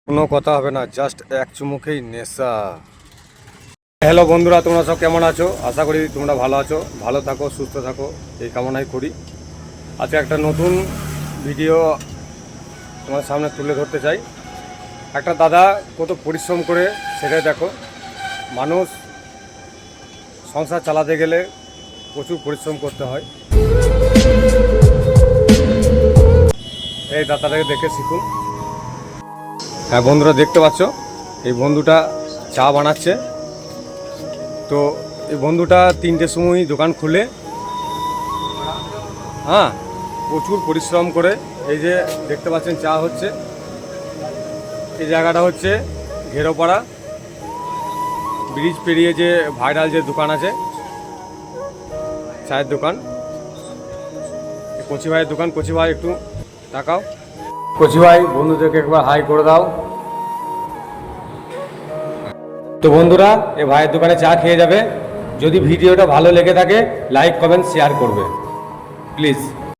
কোনো কথা হবে না, জাস্ট এক চুমুকেই নেশা। হ্যালো বন্ধুরা, তোমরা সব কেমন আছো? আশা করি তোমরা ভালো আছো, ভালো থাকো, সুস্থ থাকো, এই কামনাই করি। আজকে একটা নতুন ভিডিও তোমার সামনে তুলে ধরতে চাই। একটা দাদা কত পরিশ্রম করে সেটাই দেখো। মানুষ সংসার চালাতে গেলে প্রচুর পরিশ্রম করতে হয়। এই দাদাটাকে দেখে শিখুন। হ্যাঁ বন্ধুরা, দেখতে পাচ্ছ এই বন্ধুটা চা বানাচ্ছে। তো এই বন্ধুটা 3টের সময় দোকান খুলে, হ্যাঁ, প্রচুর পরিশ্রম করে। এই যে দেখতে পাচ্ছেন চা হচ্ছে। এই জায়গাটা হচ্ছে ঘেরোপাড়া ব্রিজ পেরিয়ে যে ভাইরাল যে দোকান আছে, চায়ের দোকান, কচি ভাইয়ের দোকান। কচি ভাই একটু তাকাও। কচি ভাই বন্ধুদেরকে একবার হাই করে দাও। তো বন্ধুরা, এই ভাইয়ের দোকানে চা খেয়ে যাবে। যদি ভিডিওটা ভালো লেগে থাকে লাইক কমেন্ট শেয়ার করবে প্লিজ।